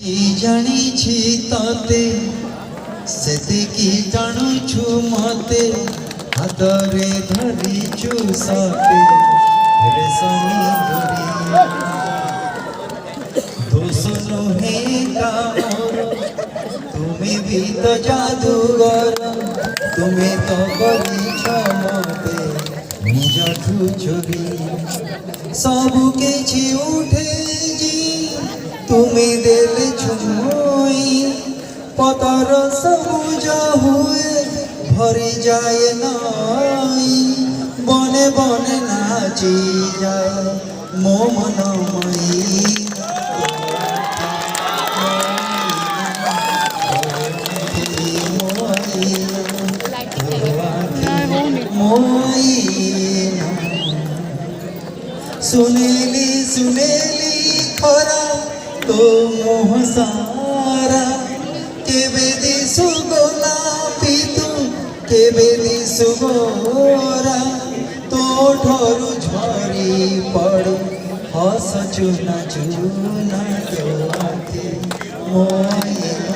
ଜାଣିଛି ତତେ ସେତିକି ଜାଣୁଛୁ ମତେ ହାତରେ ଧରିଛୁ ସତେ ରେଶମୀ ଡୋରି ଦୋଷ ନୁହେଁ କାମର ତୁମେ ବି ତ ଜାଦୁଗର ତୁମେ ତ କରିଛ ମତେ ନିଜଠୁ ଚୋରି ସବୁ କିଛି ଉଠେ তুমি দেলে ছুঁই পতর সবুজ হুয়ে ভরি যায় নাই বনে বনে নাচি যায় মো মনময়ী सुनेली सुनेली खरा तो मोह सारा केबे दिसु गोला पितु केबे दिसु गोरा तो ठोरु झरी पड़ु हस चुना चुना तो आखे मोइना